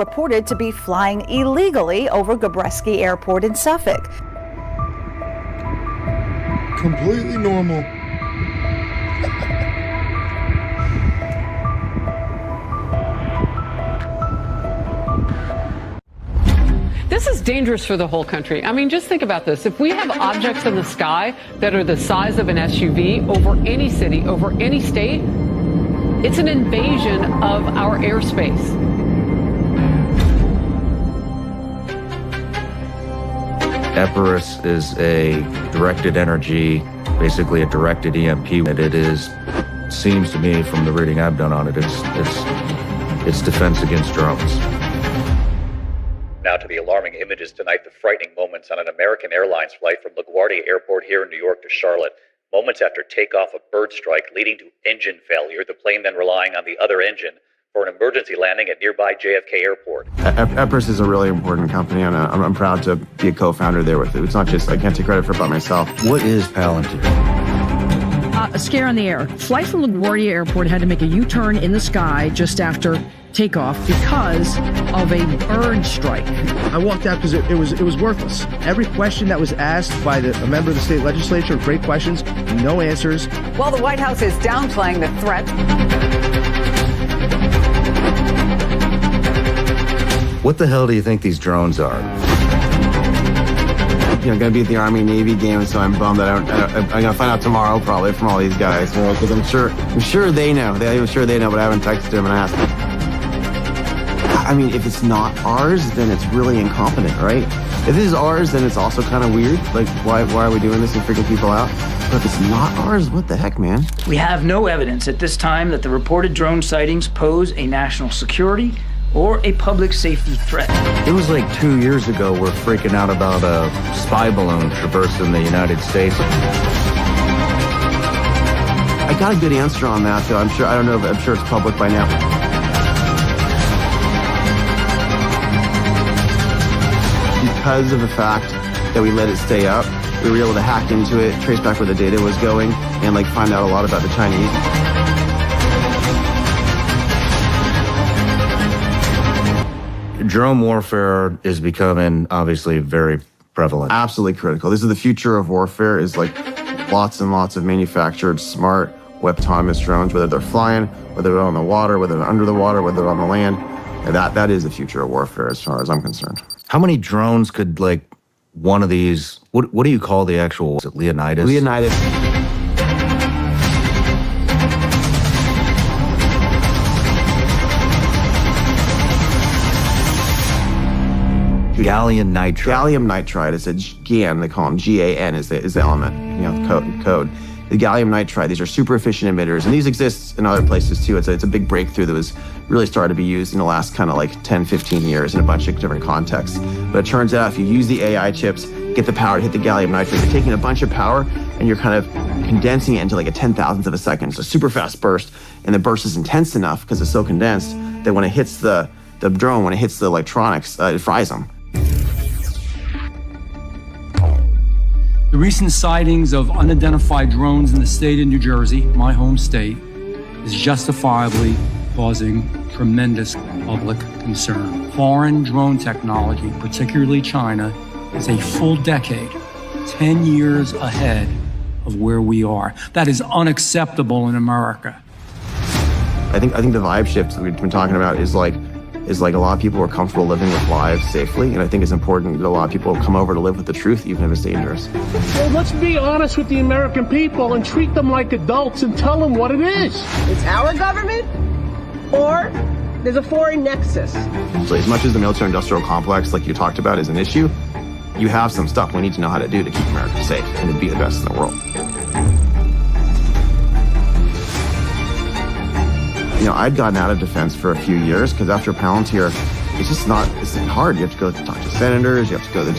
reported to be flying illegally over Gabreski Airport in Suffolk. Completely normal. This is dangerous for the whole country. I mean, just think about this. If we have objects in the sky that are the size of an SUV over any city, over any state, it's an invasion of our airspace. Epirus is a directed energy, basically a directed EMP. And it is, seems to me from the reading I've done on it, it's defense against drones. Now to the alarming images tonight, the frightening moments on an American Airlines flight from LaGuardia Airport here in New York to Charlotte. Moments after takeoff, a bird strike leading to engine failure, the plane then relying on the other engine for an emergency landing at nearby JFK Airport. Epirus is a really important company, and I'm proud to be a co-founder there with it. It's not just, I can't take credit for it by myself. What is Palantir? A scare on the air. Flight from LaGuardia Airport had to make a U-turn in the sky just after takeoff because of a bird strike. I walked out because it was worthless. Every question that was asked by a member of the state legislature, great questions, no answers. While the White House is downplaying the threat. What the hell do you think these drones are? You know, gonna be at the Army Navy game, so I'm bummed that I'm gonna find out tomorrow probably from all these guys. Because I'm sure they know. I'm sure they know, but I haven't texted them and asked them. I mean, if it's not ours, then it's really incompetent, right? If it is ours, then it's also kind of weird. Like, why are we doing this and freaking people out? But if it's not ours, what the heck, man? We have no evidence at this time that the reported drone sightings pose a national security or a public safety threat. It was like 2 years ago we're freaking out about a spy balloon traversing the United States. I got a good answer on that, though. I'm sure it's public by now. Because of the fact that we let it stay up, we were able to hack into it, trace back where the data was going, and like find out a lot about the Chinese. Drone warfare is becoming obviously very prevalent. Absolutely critical. This is the future of warfare, is like lots and lots of manufactured smart autonomous drones, whether they're flying, whether they're on the water, whether they're under the water, whether they're on the land. That is the future of warfare as far as I'm concerned. How many drones could like one of these, what do you call the actual, is it Leonidas? Leonidas. Gallium nitride. Gallium nitride is a GAN, they call them GAN is the element, you know, code. The gallium nitride, these are super efficient emitters, and these exist in other places too. It's a big breakthrough that was really started to be used in the last kind of like 10, 15 years in a bunch of different contexts. But it turns out if you use the AI chips, get the power to hit the gallium nitride, you're taking a bunch of power and you're kind of condensing it into like a 10,000th of a second. It's a super fast burst, and the burst is intense enough because it's so condensed that when it hits the drone, when it hits the electronics, it fries them. The recent sightings of unidentified drones in the state of New Jersey, my home state, is justifiably causing tremendous public concern. Foreign drone technology, particularly China, is a full decade, 10 years ahead of where we are. That is unacceptable in America. I think the vibe shift that we've been talking about is like a lot of people are comfortable living with lives safely, and I think it's important that a lot of people come over to live with the truth, even if it's dangerous. Well, let's be honest with the American people and treat them like adults and tell them what it is. It's our government, or there's a foreign nexus. So as much as the military-industrial complex, like you talked about, is an issue, you have some stuff we need to know how to do to keep America safe and to be the best in the world. You know, I'd gotten out of defense for a few years because after Palantir, it's hard. You have to go talk to senators, you have to go to the